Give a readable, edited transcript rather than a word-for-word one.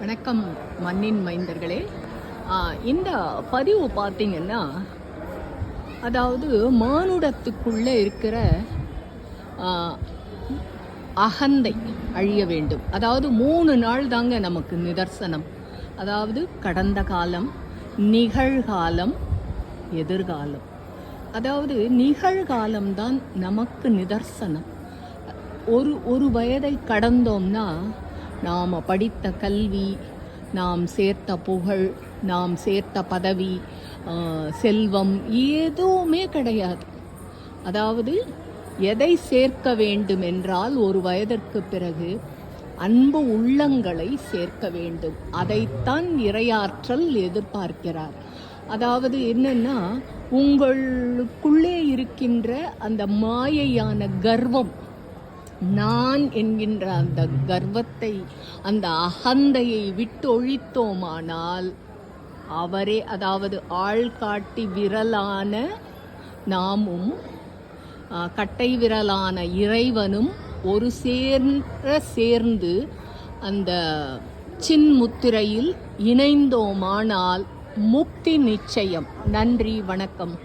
வணக்கம் மண்ணின் மைந்தர்களே. இந்த பதிவு பார்த்திங்கன்னா, அதாவது மானுடத்துக்குள்ளே இருக்கிற அகந்தை அழிய வேண்டும். அதாவது 3 நாள் தாங்க நமக்கு நிதர்சனம். அதாவது கடந்த காலம், நிகழ்காலம், எதிர்காலம். அதாவது நிகழ்காலம்தான் நமக்கு நிதர்சனம். ஒரு வயதை கடந்தோம்னா நாம் படித்த கல்வி, நாம் சேர்த்த புகழ், நாம் சேர்த்த பதவி, செல்வம் எதுவுமே கிடையாது. அதாவது எதை சேர்க்க வேண்டும் என்றால் ஒரு வயதிற்கு பிறகு அன்பு உள்ளங்களை சேர்க்க வேண்டும். அதைத்தான் இறையாற்றல் எதிர்பார்க்கிறார். அதாவது என்னன்னா, உங்களுக்குள்ளே இருக்கின்ற அந்த மாயையான கர்வம், நான் என்கின்ற அந்த கர்வத்தை, அந்த அகந்தையை விட்டு ஒழித்தோமானால் அவரே, அதாவது ஆள்காட்டி விரலான நாமும் கட்டை விரலான இறைவனும் ஒரு சேர்ந்து அந்த சின்முத்திரையில் இணைந்தோமானால் முக்தி நிச்சயம். நன்றி, வணக்கம்.